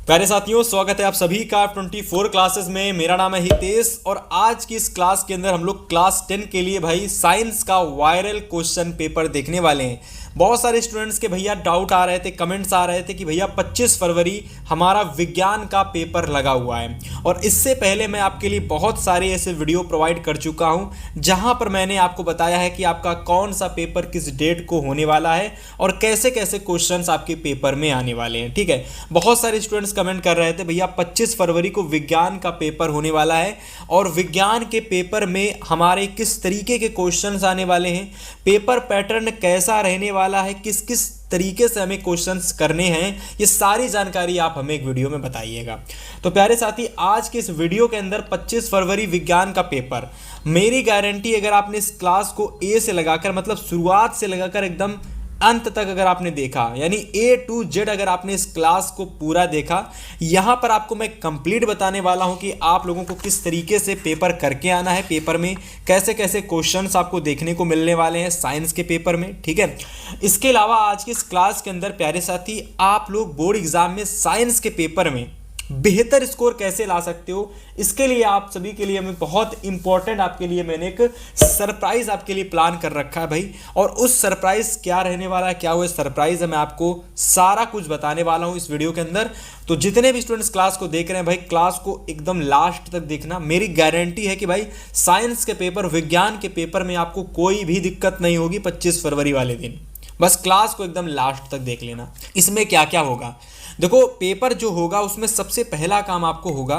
प्यारे साथियों, स्वागत है आप सभी का 24 क्लासेस में। मेरा नाम है हितेश और आज की इस क्लास के अंदर हम लोग क्लास 10 के लिए भाई साइंस का वायरल क्वेश्चन पेपर देखने वाले हैं। बहुत सारे स्टूडेंट्स के भैया डाउट आ रहे थे, कमेंट्स आ रहे थे कि भैया 25 फरवरी हमारा विज्ञान का पेपर लगा हुआ है और इससे पहले मैं आपके लिए बहुत सारे ऐसे वीडियो प्रोवाइड कर चुका हूं जहां पर मैंने आपको बताया है कि आपका कौन सा पेपर किस डेट को होने वाला है और कैसे कैसे क्वेश्चंस आपके पेपर में आने वाले हैं। ठीक है, बहुत सारे स्टूडेंट्स कमेंट कर रहे थे भैया 25 फरवरी को विज्ञान का पेपर होने वाला है और विज्ञान के पेपर में हमारे किस तरीके के क्वेश्चंस आने वाले हैं, पेपर पैटर्न कैसा रहने वाला है, किस किस तरीके से हमें क्वेश्चंस करने हैं, ये सारी जानकारी आप हमें एक वीडियो में बताइएगा। तो प्यारे साथी, आज के इस वीडियो के अंदर 25 फरवरी विज्ञान का पेपर, मेरी गारंटी अगर आपने इस क्लास को ए से लगाकर मतलब शुरुआत से लगाकर एकदम अंत तक अगर आपने देखा, यानी A to Z अगर आपने इस क्लास को पूरा देखा, यहां पर आपको मैं कंप्लीट बताने वाला हूं कि आप लोगों को किस तरीके से पेपर करके आना है, पेपर में कैसे कैसे क्वेश्चंस आपको देखने को मिलने वाले हैं साइंस के पेपर में। ठीक है, इसके अलावा आज की इस क्लास के अंदर प्यारे साथी, आप लोग बोर्ड एग्जाम में साइंस के पेपर में बेहतर स्कोर कैसे ला सकते हो, इसके लिए आप सभी के लिए मैं बहुत इंपॉर्टेंट आपके लिए मैंने एक सरप्राइज आपके लिए प्लान कर रखा है भाई। और उस सरप्राइज क्या रहने वाला है, क्या वो सरप्राइज है, मैं आपको सारा कुछ बताने वाला हूं इस वीडियो के अंदर। तो जितने भी स्टूडेंट्स क्लास को देख रहे हैं भाई, क्लास को एकदम लास्ट तक देखना। मेरी गारंटी है कि भाई साइंस के पेपर, विज्ञान के पेपर में आपको कोई भी दिक्कत नहीं होगी 25 फरवरी वाले दिन। बस क्लास को एकदम लास्ट तक देख लेना। इसमें क्या क्या होगा, देखो पेपर जो होगा उसमें सबसे पहला काम आपको होगा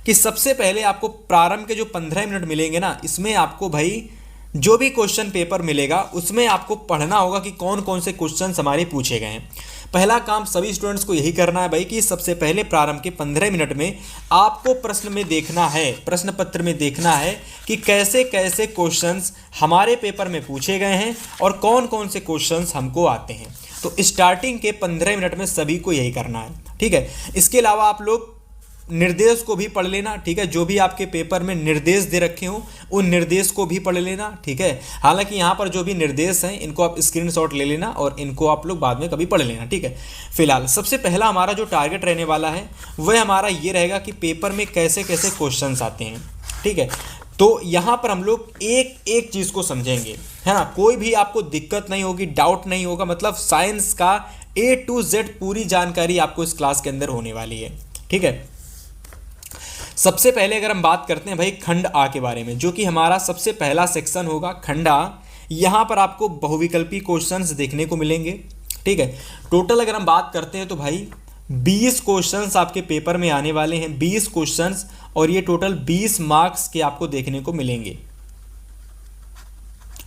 कि सबसे पहले आपको प्रारंभ के जो 15 मिनट मिलेंगे ना, इसमें आपको भाई जो भी क्वेश्चन पेपर मिलेगा उसमें आपको पढ़ना होगा कि कौन कौन से क्वेश्चन हमारे पूछे गए हैं। पहला काम सभी स्टूडेंट्स को यही करना है भाई कि सबसे पहले प्रारंभ के 15 मिनट में आपको प्रश्न में देखना है, प्रश्न पत्र में देखना है कि कैसे कैसे क्वेश्चंस हमारे पेपर में पूछे गए हैं और कौन कौन से क्वेश्चंस हमको आते हैं। तो स्टार्टिंग के 15 मिनट में सभी को यही करना है। ठीक है, इसके अलावा आप लोग निर्देश को भी पढ़ लेना। ठीक है, जो भी आपके पेपर में निर्देश दे रखे हो उन निर्देश को भी पढ़ लेना। ठीक है, हालांकि यहाँ पर जो भी निर्देश हैं इनको आप स्क्रीनशॉट ले लेना और इनको आप लोग बाद में कभी पढ़ लेना। ठीक है, फिलहाल सबसे पहला हमारा जो टारगेट रहने वाला है वह हमारा ये रहेगा कि पेपर में कैसे कैसे क्वेश्चंस आते हैं। ठीक है, तो यहाँ पर हम लोग एक एक चीज़ को समझेंगे, है ना। कोई भी आपको दिक्कत नहीं होगी, डाउट नहीं होगा, मतलब साइंस का A to Z पूरी जानकारी आपको इस क्लास के अंदर होने वाली है। ठीक है, सबसे पहले अगर हम बात करते हैं भाई खंड आ के बारे में, जो कि हमारा सबसे पहला सेक्शन होगा खंड आ। यहाँ पर आपको बहुविकल्पी क्वेश्चंस देखने को मिलेंगे। ठीक है, टोटल अगर हम बात करते हैं तो भाई 20 क्वेश्चंस आपके पेपर में आने वाले हैं, 20 क्वेश्चंस, और ये टोटल 20 मार्क्स के आपको देखने को मिलेंगे।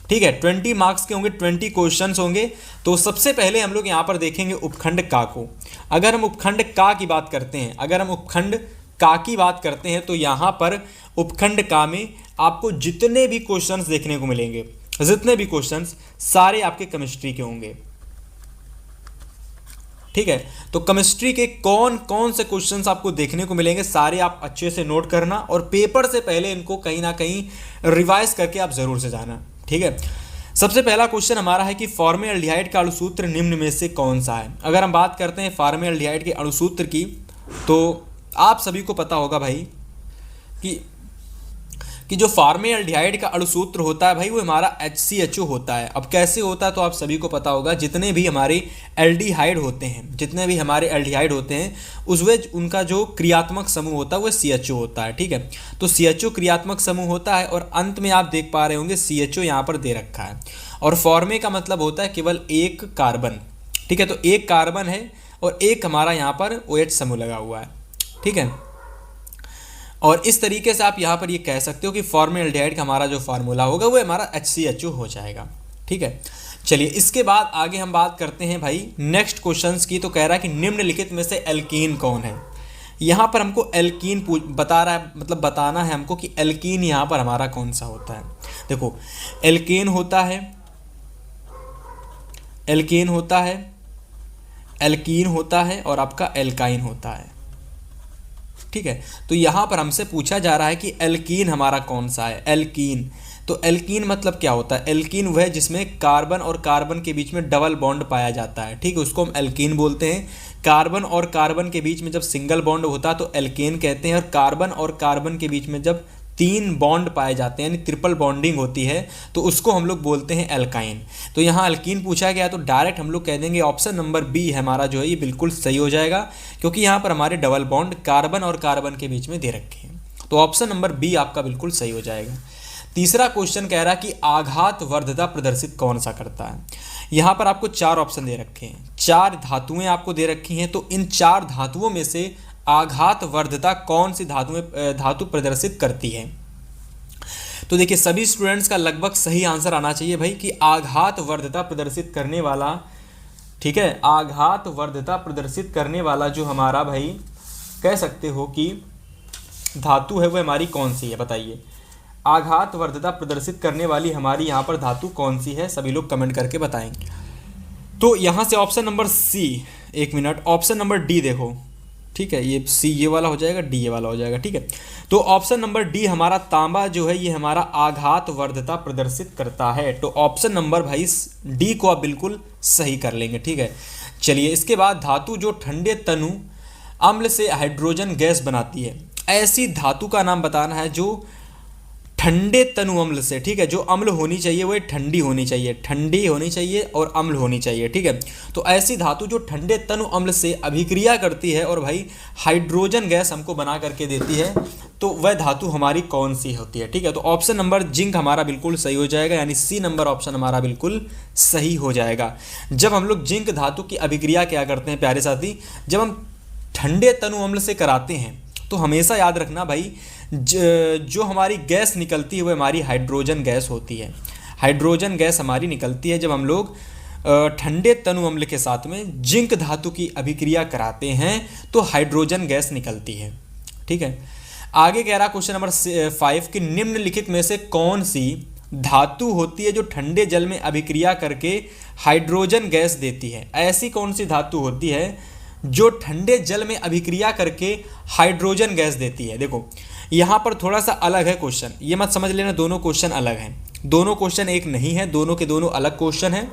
ठीक है, 20 मार्क्स के होंगे, 20 क्वेश्चंस होंगे। तो सबसे पहले हम लोग यहाँ पर देखेंगे उपखंड का को। अगर हम उपखंड का की बात करते हैं, अगर हम उपखंड का की बात करते हैं तो यहाँ पर उपखंड का में आपको जितने भी क्वेश्चंस देखने को मिलेंगे, जितने भी क्वेश्चंस सारे आपके केमिस्ट्री के होंगे। ठीक है, तो केमिस्ट्री के कौन कौन से क्वेश्चंस आपको देखने को मिलेंगे सारे आप अच्छे से नोट करना और पेपर से पहले इनको कहीं ना कहीं रिवाइज करके आप जरूर से जाना। ठीक है, सबसे पहला क्वेश्चन हमारा है कि फॉर्मेल्डिहाइड का अणुसूत्र निम्न में से कौन सा है। अगर हम बात करते हैं फॉर्मेल्डिहाइड के अणुसूत्र की, तो आप सभी को पता होगा भाई कि जो फॉर्मेल्डिहाइड का अणुसूत्र होता है भाई वो हमारा HCHO होता है। अब कैसे होता है तो आप सभी को पता होगा, जितने भी हमारे एल्डिहाइड होते हैं, जितने भी हमारे एल्डिहाइड होते हैं उसमें उनका जो क्रियात्मक समूह होता है वो CHO होता है। ठीक है, तो CHO क्रियात्मक समूह होता है और अंत में आप देख पा रहे होंगे CHO यहाँ पर दे रखा है। और फॉर्मे का मतलब होता है केवल एक कार्बन। ठीक है, तो एक कार्बन है और एक हमारा यहाँ पर OH समूह लगा हुआ है। ठीक है, और इस तरीके से आप यहाँ पर ये कह सकते हो कि फॉर्मेल्डिहाइड का हमारा जो फार्मूला होगा वो हमारा HCHO हो जाएगा। ठीक है, चलिए इसके बाद आगे हम बात करते हैं भाई नेक्स्ट क्वेश्चंस की। तो कह रहा है कि निम्नलिखित में से एल्कीन कौन है। यहाँ पर हमको एल्कीन बता रहा है, मतलब बताना है हमको कि एल्कीन यहाँ पर हमारा कौन सा होता है। देखो एल्केन होता है, एल्केन होता है, एल्कीन होता है और आपका एल्काइन होता है। ठीक है। तो यहाँ पर हमसे पूछा जा रहा है कि एल्कीन हमारा कौन सा है, एल्कीन। तो एल्कीन मतलब क्या होता है, एल्कीन वह है जिसमें कार्बन और कार्बन के बीच में डबल बॉन्ड पाया जाता है, ठीक है, उसको हम एल्कीन बोलते हैं। कार्बन और कार्बन के बीच में जब सिंगल बॉन्ड होता है तो एल्केन कहते हैं, और कार्बन और कार्बन के बीच में जब 3 बॉन्ड पाए जाते हैं यानी ट्रिपल बॉन्डिंग होती है तो उसको हम लोग बोलते हैं एल्काइन। तो यहाँ एल्कीन पूछा गया तो डायरेक्ट हम लोग कह देंगे ऑप्शन नंबर बी हमारा जो है ये बिल्कुल सही हो जाएगा, क्योंकि यहाँ पर हमारे डबल बॉन्ड कार्बन और कार्बन के बीच में दे रखे हैं। तो ऑप्शन नंबर बी आपका बिल्कुल सही हो जाएगा। तीसरा क्वेश्चन कह रहा है कि आघात वर्धता प्रदर्शित कौन सा करता है। यहाँ पर आपको 4 ऑप्शन दे रखे हैं, 4 धातुएं आपको दे रखी हैं, तो इन 4 धातुओं में से आघात वर्धता कौन सी धातु प्रदर्शित करती है। तो देखिए सभी स्टूडेंट्स का लगभग सही आंसर आना चाहिए भाई कि आघात वर्धता प्रदर्शित करने वाला, ठीक है, आघात वर्धता प्रदर्शित करने वाला जो हमारा भाई कह सकते हो कि धातु है वह हमारी कौन सी है, बताइए। आघात वर्धता प्रदर्शित करने वाली हमारी यहाँ पर धातु कौन सी है, सभी लोग कमेंट करके बताएंगे। तो यहाँ से ऑप्शन नंबर सी, एक मिनट, ऑप्शन नंबर डी देखो, ठीक है, ये सी ये वाला हो जाएगा, डी ये वाला हो जाएगा, ठीक है। तो ऑप्शन नंबर डी हमारा तांबा जो है ये हमारा आघात वर्धता प्रदर्शित करता है। तो ऑप्शन नंबर भाई डी को आप बिल्कुल सही कर लेंगे, ठीक है। चलिए इसके बाद धातु जो ठंडे तनु अम्ल से हाइड्रोजन गैस बनाती है, ऐसी धातु का नाम बताना है जो ठंडे तनु अम्ल से, ठीक है, जो अम्ल होनी चाहिए वह ठंडी होनी चाहिए, ठंडी होनी चाहिए और अम्ल होनी चाहिए, ठीक है। तो ऐसी धातु जो ठंडे तनु अम्ल से अभिक्रिया करती है और भाई हाइड्रोजन गैस हमको बना करके देती है, तो वह धातु हमारी कौन सी होती है, ठीक है। तो ऑप्शन नंबर जिंक हमारा बिल्कुल सही हो जाएगा, यानी सी नंबर ऑप्शन हमारा बिल्कुल सही हो जाएगा। जब हम लोग जिंक धातु की अभिक्रिया क्या करते हैं प्यारे साथी, जब हम ठंडे तनु अम्ल से कराते हैं तो हमेशा याद रखना भाई जो हमारी गैस निकलती है वो हमारी हाइड्रोजन गैस होती है। हाइड्रोजन गैस हमारी निकलती है जब हम लोग ठंडे तनु अम्ल के साथ में जिंक धातु की अभिक्रिया कराते हैं तो हाइड्रोजन गैस निकलती है, ठीक है। आगे कह रहा क्वेश्चन नंबर 5 कि निम्नलिखित में से कौन सी धातु होती है जो ठंडे जल में अभिक्रिया करके हाइड्रोजन गैस देती है। ऐसी कौन सी धातु होती है जो ठंडे जल में अभिक्रिया करके हाइड्रोजन गैस देती है। देखो यहाँ पर थोड़ा सा अलग है क्वेश्चन, ये मत समझ लेना दोनों क्वेश्चन अलग हैं, दोनों क्वेश्चन एक नहीं है, दोनों के दोनों अलग क्वेश्चन हैं।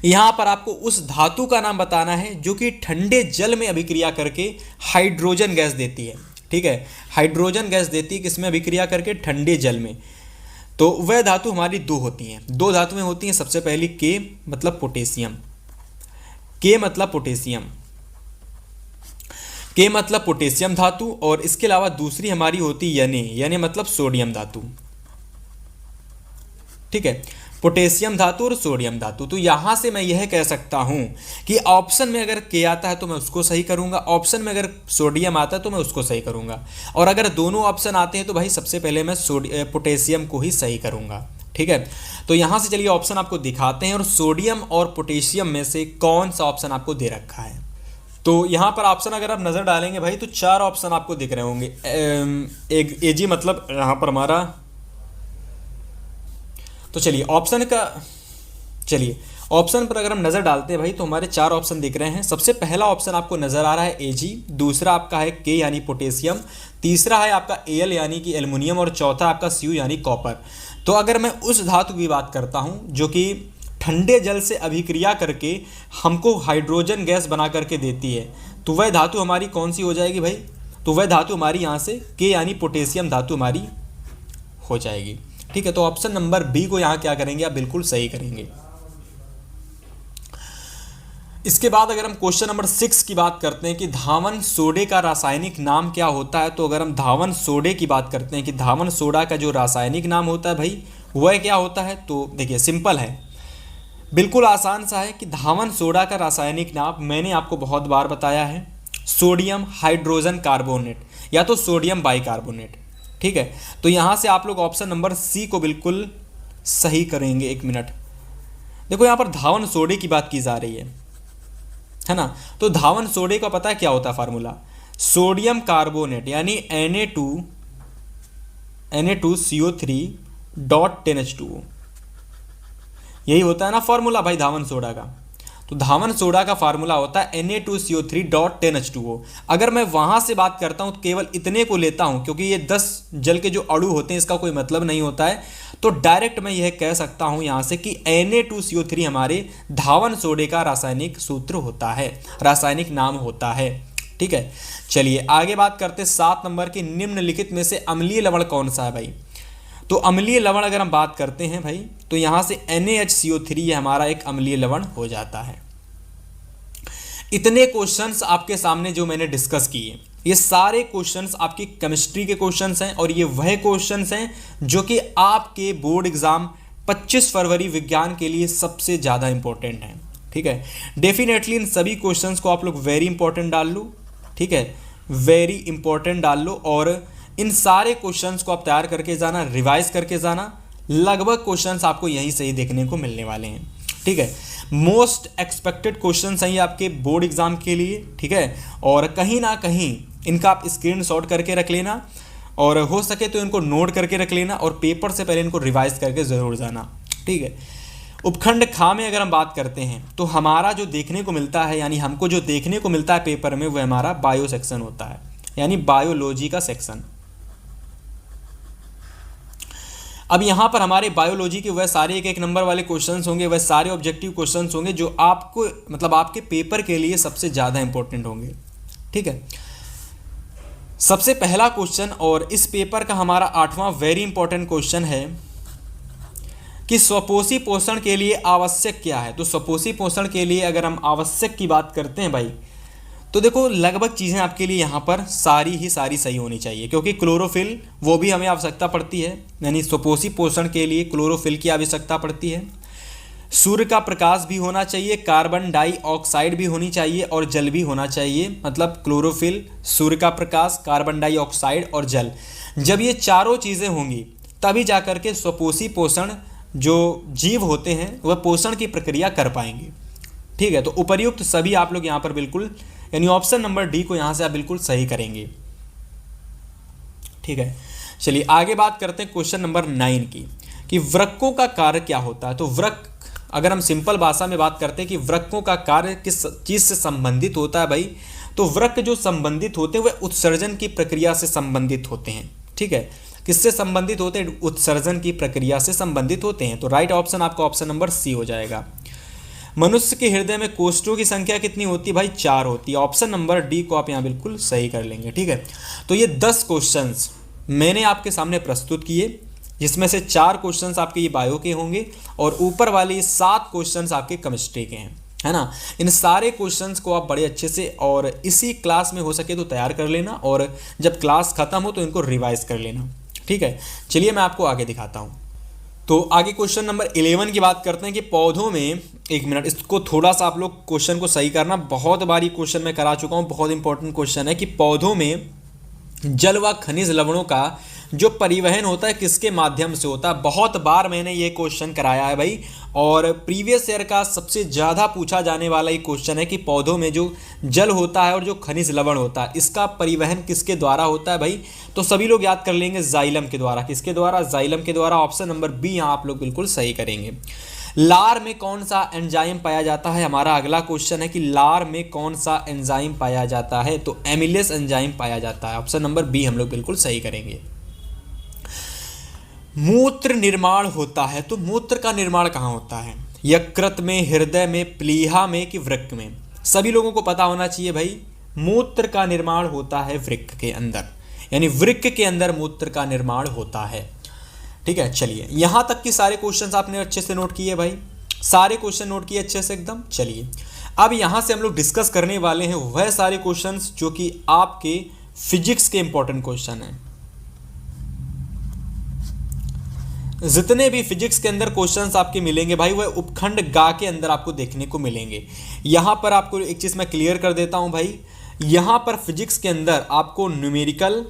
यहाँ पर आपको उस धातु का नाम बताना है जो कि ठंडे जल में अभिक्रिया करके हाइड्रोजन गैस देती है, ठीक है। हाइड्रोजन गैस देती है किसमें, अभिक्रिया करके ठंडे जल में। तो वह धातु हमारी 2 होती हैं, 2 धातुएं होती हैं। सबसे पहली के मतलब पोटेशियम, के मतलब पोटेशियम, के मतलब पोटेशियम धातु, और इसके अलावा दूसरी हमारी होती है यानी मतलब सोडियम धातु, ठीक है। पोटेशियम धातु और सोडियम धातु। तो यहां से मैं यह कह सकता हूं कि ऑप्शन में अगर के आता है तो मैं उसको सही करूंगा, ऑप्शन में अगर सोडियम आता है तो मैं उसको सही करूंगा, और अगर दोनों ऑप्शन आते हैं तो भाई सबसे पहले मैं पोटेशियम को ही सही करूंगा, ठीक है। तो यहां से चलिए ऑप्शन आपको दिखाते हैं और सोडियम और पोटेशियम में से कौन सा ऑप्शन आपको दे रखा है। तो यहाँ पर ऑप्शन अगर आप नज़र डालेंगे भाई तो 4 ऑप्शन आपको दिख रहे होंगे। एक एजी मतलब यहाँ पर हमारा, तो चलिए ऑप्शन पर अगर हम नज़र डालते हैं भाई तो हमारे 4 ऑप्शन दिख रहे हैं। सबसे पहला ऑप्शन आपको नज़र आ रहा है एजी, दूसरा आपका है के यानी पोटेशियम, तीसरा है आपका एल यानी कि एल्युमिनियम, और चौथा आपका सीयू यानी कॉपर। तो अगर मैं उस धातु की बात करता हूँ जो कि ठंडे जल से अभिक्रिया करके हमको हाइड्रोजन गैस बना करके देती है, तो वह धातु हमारी कौन सी हो जाएगी भाई, तो वह धातु हमारी यहाँ से के यानी पोटेशियम धातु हमारी हो जाएगी, ठीक है। तो ऑप्शन नंबर बी को यहाँ क्या करेंगे, आप बिल्कुल सही करेंगे। इसके बाद अगर हम क्वेश्चन नंबर 6 की बात करते हैं कि धावन सोडे का रासायनिक नाम क्या होता है, तो अगर हम धावन सोडे की बात करते हैं कि धावन सोडा का जो रासायनिक नाम होता है भाई वह क्या होता है, तो देखिए सिंपल है, बिल्कुल आसान सा है कि धावन सोडा का रासायनिक नाम मैंने आपको बहुत बार बताया है, सोडियम हाइड्रोजन कार्बोनेट या तो सोडियम बाइकार्बोनेट, ठीक है। तो यहाँ से आप लोग ऑप्शन नंबर सी को बिल्कुल सही करेंगे। एक मिनट, देखो यहाँ पर धावन सोडे की बात की जा रही है ना। तो धावन सोडे का पता है क्या होता है फार्मूला, सोडियम कार्बोनेट यानी Na2CO3 .10H2O, यही होता है ना फॉर्मूला भाई धावन सोडा का। तो धावन सोडा का फार्मूला होता है Na2CO3.10H2O। अगर मैं वहाँ से बात करता हूँ तो केवल इतने को लेता हूँ, क्योंकि ये 10 जल के जो अणु होते हैं इसका कोई मतलब नहीं होता है, तो डायरेक्ट मैं यह कह सकता हूँ यहाँ से कि Na2CO3 हमारे धावन सोडे का रासायनिक सूत्र होता है, रासायनिक नाम होता है। ठीक है, चलिए आगे बात करते हैं 7 नंबर की, निम्नलिखित में से अम्लीय लवण कौन सा है भाई। तो अम्लीय लवण अगर हम बात करते हैं भाई, तो यहां से NaHCO3 ये हमारा एक अम्लीय लवण हो जाता है। इतने क्वेश्चंस आपके सामने जो मैंने डिस्कस किए, ये सारे क्वेश्चंस आपकी केमिस्ट्री के क्वेश्चंस हैं, और ये वह क्वेश्चंस हैं जो कि आपके बोर्ड एग्जाम 25 फरवरी विज्ञान के लिए सबसे ज़्यादा इंपॉर्टेंट हैं। ठीक है, डेफिनेटली इन सभी क्वेश्चंस को आप लोग वेरी इंपॉर्टेंट डाल लो। ठीक है, वेरी इंपॉर्टेंट डाल लो, और इन सारे क्वेश्चंस को आप तैयार करके जाना, रिवाइज करके जाना। लगभग क्वेश्चंस आपको यहीं से ही देखने को मिलने वाले हैं। ठीक है, मोस्ट एक्सपेक्टेड क्वेश्चंस हैं ये आपके बोर्ड एग्जाम के लिए। ठीक है, और कहीं ना कहीं इनका आप स्क्रीनशॉट करके रख लेना, और हो सके तो इनको नोट करके रख लेना, और पेपर से पहले इनको रिवाइज करके ज़रूर जाना। ठीक है, उपखंड खा में अगर हम बात करते हैं तो हमारा जो देखने को मिलता है, यानी हमको जो देखने को मिलता है पेपर में, वह हमारा बायो सेक्शन होता है, यानी बायोलॉजी का सेक्शन। अब यहाँ पर हमारे बायोलॉजी के वह सारे एक नंबर वाले क्वेश्चंस होंगे, वह सारे ऑब्जेक्टिव क्वेश्चंस होंगे जो आपको मतलब आपके पेपर के लिए सबसे ज़्यादा इंपॉर्टेंट होंगे। ठीक है, सबसे पहला क्वेश्चन, और इस पेपर का हमारा 8वां वेरी इंपॉर्टेंट क्वेश्चन है कि स्वपोषी पोषण के लिए आवश्यक क्या है। तो स्वपोषी पोषण के लिए अगर हम आवश्यक की बात करते हैं भाई, तो देखो लगभग चीज़ें आपके लिए यहाँ पर सारी सही होनी चाहिए, क्योंकि क्लोरोफिल वो भी हमें आवश्यकता पड़ती है, यानी स्वपोषी पोषण के लिए क्लोरोफिल की आवश्यकता पड़ती है। सूर्य का प्रकाश भी होना चाहिए, कार्बन डाइऑक्साइड भी होनी चाहिए, और जल भी होना चाहिए। मतलब क्लोरोफिल, सूर्य का प्रकाश, कार्बन डाइऑक्साइड और जल, जब ये चारों चीज़ें होंगी तभी जाकर के स्वपोषी पोषण जो जीव होते हैं वह पोषण की प्रक्रिया कर पाएंगे। ठीक है, तो उपर्युक्त सभी आप लोग यहाँ पर बिल्कुल, यानी ऑप्शन नंबर डी को यहाँ से आप बिल्कुल सही करेंगे। ठीक है, चलिए आगे बात करते हैं क्वेश्चन नंबर 9 की, कि वृक्कों का कार्य क्या होता है। तो वृक्क, अगर हम सिंपल भाषा में बात करते हैं कि वृक्कों का कार्य किस चीज़ से संबंधित होता है भाई, तो वृक्क जो संबंधित होते हैं वह उत्सर्जन की प्रक्रिया से संबंधित होते हैं। ठीक है, किससे संबंधित होते हैं? उत्सर्जन की प्रक्रिया से संबंधित होते हैं। तो राइट ऑप्शन आपका ऑप्शन नंबर सी हो जाएगा। मनुष्य के हृदय में कोष्ठों की संख्या कितनी होती है भाई? 4 होती है। ऑप्शन नंबर डी को आप यहाँ बिल्कुल सही कर लेंगे। ठीक है, तो ये 10 क्वेश्चंस मैंने आपके सामने प्रस्तुत किए, जिसमें से 4 क्वेश्चंस आपके ये बायो के होंगे और ऊपर वाले 7 क्वेश्चंस आपके केमिस्ट्री के हैं, है ना। इन सारे क्वेश्चंस को आप बड़े अच्छे से और इसी क्लास में हो सके तो तैयार कर लेना, और जब क्लास खत्म हो तो इनको रिवाइज कर लेना। ठीक है, चलिए मैं आपको आगे दिखाता हूँ। तो आगे क्वेश्चन नंबर 11 की बात करते हैं कि पौधों में, 1 मिनट, इसको थोड़ा सा आप लोग क्वेश्चन को सही करना, बहुत बारी क्वेश्चन मैं करा चुका हूँ, बहुत इंपॉर्टेंट क्वेश्चन है कि पौधों में जल व खनिज लवणों का जो परिवहन होता है किसके माध्यम से होता है। बहुत बार मैंने ये क्वेश्चन कराया है भाई, और प्रीवियस ईयर का सबसे ज़्यादा पूछा जाने वाला ये क्वेश्चन है कि पौधों में जो जल होता है और जो खनिज लवण होता है इसका परिवहन किसके द्वारा होता है भाई। तो सभी लोग याद कर लेंगे जाइलम के द्वारा। किसके द्वारा? जाइलम के द्वारा। ऑप्शन नंबर बी यहाँ आप लोग बिल्कुल सही करेंगे। लार में कौन सा एंजाइम पाया जाता है? हमारा अगला क्वेश्चन है कि लार में कौन सा एंजाइम पाया जाता है? तो एमिलेस एंजाइम पाया जाता है। ऑप्शन नंबर बी हम लोग बिल्कुल सही करेंगे। मूत्र निर्माण होता है, तो मूत्र का निर्माण कहाँ होता है? यकृत में, हृदय में, प्लीहा में कि वृक्क में? सभी लोगों को पता होना चाहिए भाई, मूत्र का निर्माण होता है वृक्क के अंदर, यानी वृक्क के अंदर मूत्र का निर्माण होता है। ठीक है, चलिए यहाँ तक की सारे क्वेश्चंस आपने अच्छे से नोट किए भाई, सारे क्वेश्चन नोट किए अच्छे से एकदम। चलिए अब यहाँ से हम लोग डिस्कस करने वाले हैं वह सारे क्वेश्चंस जो कि आपके फिजिक्स के इंपॉर्टेंट क्वेश्चन हैं। जितने भी फिजिक्स के अंदर क्वेश्चंस आपके मिलेंगे भाई वह उपखंड गा के अंदर आपको देखने को मिलेंगे। यहाँ पर आपको एक चीज़ मैं क्लियर कर देता हूँ भाई, यहाँ पर फिजिक्स के अंदर आपको न्यूमेरिकल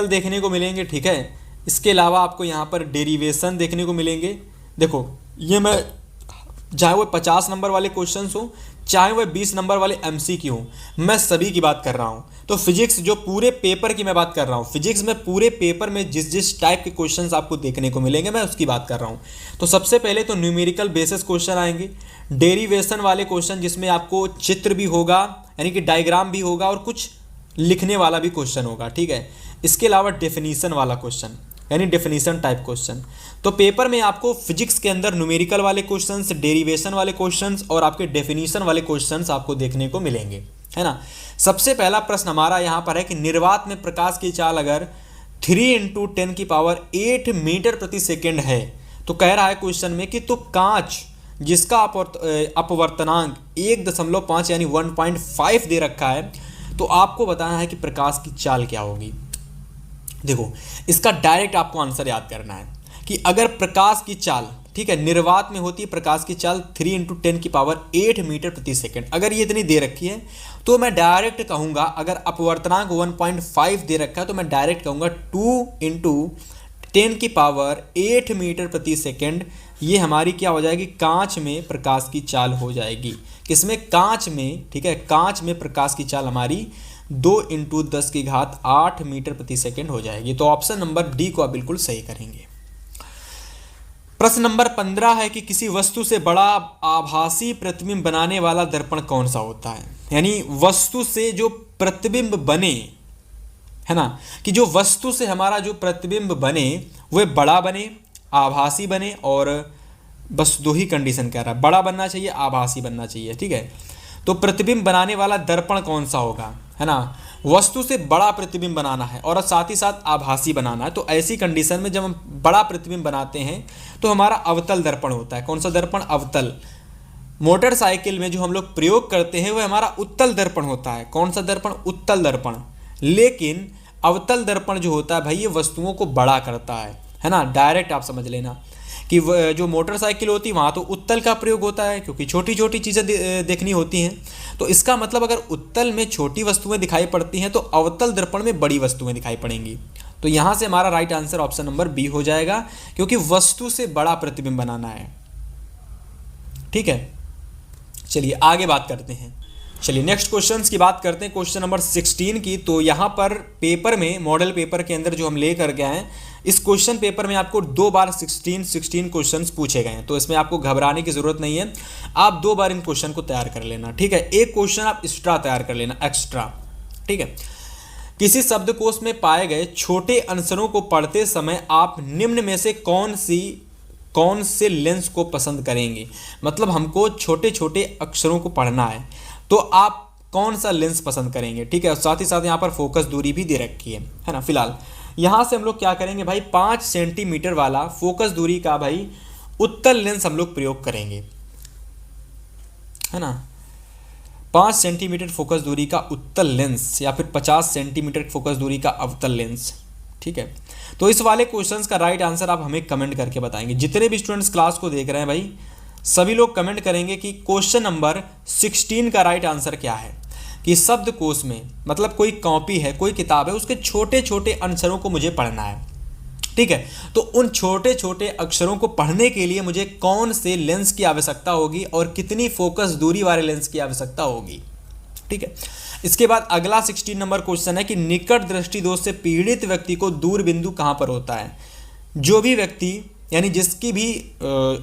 देखने को मिलेंगे। ठीक है, इसके अलावा आपको यहाँ पर डेरिवेशन देखने को मिलेंगे। देखो ये मैं चाहे वो 50 नंबर वाले क्वेश्चंस हो चाहे वह 20 नंबर वाले एमसीक्यू हो, मैं सभी की बात कर रहा हूँ। तो फिजिक्स जो पूरे पेपर की मैं बात कर रहा हूँ, फिजिक्स में पूरे पेपर में जिस जिस टाइप के क्वेश्चंस आपको देखने को मिलेंगे मैं उसकी बात कर रहा हूँ। तो सबसे पहले तो न्यूमेरिकल बेसिस क्वेश्चन आएंगे, डेरिवेशन वाले क्वेश्चन जिसमें आपको चित्र भी होगा यानी कि डायग्राम भी होगा और कुछ लिखने वाला भी क्वेश्चन होगा, ठीक है। इसके अलावा डेफिनीशन वाला क्वेश्चन यानी डेफिनीशन टाइप क्वेश्चन। तो पेपर में आपको फिजिक्स के अंदर न्यूमेरिकल वाले क्वेश्चंस, डेरिवेशन वाले क्वेश्चंस और आपके डेफिनीशन वाले क्वेश्चंस आपको देखने को मिलेंगे, है ना। सबसे पहला प्रश्न हमारा यहाँ पर है कि निर्वात में प्रकाश की चाल अगर 3 × 10⁸ मीटर प्रति सेकेंड है, तो कह रहा है क्वेश्चन में कि तो कांच जिसका अपवर्तनांक 1.5 यानी 1.5 दे रखा है, तो आपको बताना है कि प्रकाश की चाल क्या होगी। देखो, इसका डायरेक्ट आपको आंसर याद करना है कि अगर प्रकाश की चाल, ठीक है, निर्वात में होती है प्रकाश की चाल 3 × 10⁸ मीटर प्रति सेकेंड, अगर ये इतनी दे रखी है तो मैं डायरेक्ट कहूँगा, अगर अपवर्तनांक 1.5 दे रखा है तो मैं डायरेक्ट कहूँगा 2 × 10⁸ मीटर प्रति सेकेंड, ये हमारी क्या हो जाएगी, कांच में प्रकाश की चाल हो जाएगी। किसमें, कांच में, ठीक है, कांच में प्रकाश की चाल हमारी 2 × 10⁸ मीटर प्रति सेकेंड हो जाएगी। तो ऑप्शन नंबर डी को आप बिल्कुल सही करेंगे। प्रश्न नंबर 15 है कि किसी वस्तु से बड़ा आभासी प्रतिबिंब बनाने वाला दर्पण कौन सा होता है। यानी वस्तु से जो प्रतिबिंब बने, है ना, कि जो वस्तु से हमारा जो प्रतिबिंब बने वह बड़ा बने, आभासी बने, और बस दो ही कंडीशन कह रहा है, बड़ा बनना चाहिए, आभासी बनना चाहिए, ठीक है। तो प्रतिबिंब बनाने वाला दर्पण कौन सा होगा, है ना। वस्तु से बड़ा प्रतिबिंब बनाना है और साथ ही साथ आभासी बनाना है, तो ऐसी कंडीशन में जब हम बड़ा प्रतिबिंब बनाते हैं तो हमारा अवतल दर्पण होता है। कौन सा दर्पण, अवतल। मोटरसाइकिल में जो हम लोग प्रयोग करते हैं वह हमारा उत्तल दर्पण होता है। कौन सा दर्पण, उत्तल दर्पण। लेकिन अवतल दर्पण जो होता है भाई, ये वस्तुओं को बड़ा करता है ना। डायरेक्ट आप समझ लेना कि जो मोटरसाइकिल होती है वहाँ तो उत्तल का प्रयोग होता है क्योंकि छोटी छोटी चीज़ें देखनी होती हैं। तो इसका मतलब अगर उत्तल में छोटी वस्तुएं दिखाई पड़ती हैं तो अवतल दर्पण में बड़ी वस्तुएं दिखाई पड़ेंगी। तो यहाँ से हमारा right answer option number b हो जाएगा, क्योंकि वस्तु से बड़ा प्रतिबिंब बनाना है, ठीक है। चलिए आगे बात करते हैं। चलिए नेक्स्ट क्वेश्चंस की बात करते हैं, क्वेश्चन नंबर 16 की। तो यहाँ पर पेपर में, मॉडल पेपर के अंदर जो हम लेकर गए हैं, इस क्वेश्चन पेपर में आपको 2 बार 16 क्वेश्चंस पूछे गए हैं। तो इसमें आपको घबराने की जरूरत नहीं है, आप 2 बार इन क्वेश्चन को तैयार कर लेना, ठीक है। एक क्वेश्चन आप एक्स्ट्रा तैयार कर लेना, एक्स्ट्रा, ठीक है। किसी शब्दकोश में पाए गए छोटे अक्षरों को पढ़ते समय आप निम्न में से कौन से लेंस को पसंद करेंगे। मतलब हमको छोटे छोटे अक्षरों को पढ़ना है तो आप कौन सा लेंस पसंद करेंगे, ठीक है। साथ ही साथ यहाँ पर फोकस दूरी भी दे रखी है ना। फिलहाल यहाँ से हम लोग क्या करेंगे भाई, 5 सेंटीमीटर वाला फोकस दूरी का भाई उत्तल लेंस हम लोग प्रयोग करेंगे, है ना। 5 सेंटीमीटर फोकस दूरी का उत्तल लेंस या फिर 50 सेंटीमीटर फोकस दूरी का अवतल लेंस, ठीक है। तो इस वाले क्वेश्चंस का राइट आंसर आप हमें कमेंट करके बताएंगे। जितने भी स्टूडेंट्स क्लास को देख रहे हैं भाई, सभी लोग कमेंट करेंगे कि क्वेश्चन नंबर 16 का राइट आंसर क्या है। कि शब्दकोश में, मतलब कोई कॉपी है, कोई किताब है, उसके छोटे छोटे अक्षरों को मुझे पढ़ना है, ठीक है। तो उन छोटे छोटे अक्षरों को पढ़ने के लिए मुझे कौन से लेंस की आवश्यकता होगी और कितनी फोकस दूरी वाले लेंस की आवश्यकता होगी, ठीक है। इसके बाद अगला 16 नंबर क्वेश्चन है कि निकट दृष्टि दोष से पीड़ित व्यक्ति को दूर बिंदु कहाँ पर होता है। जो भी व्यक्ति, यानी जिसकी भी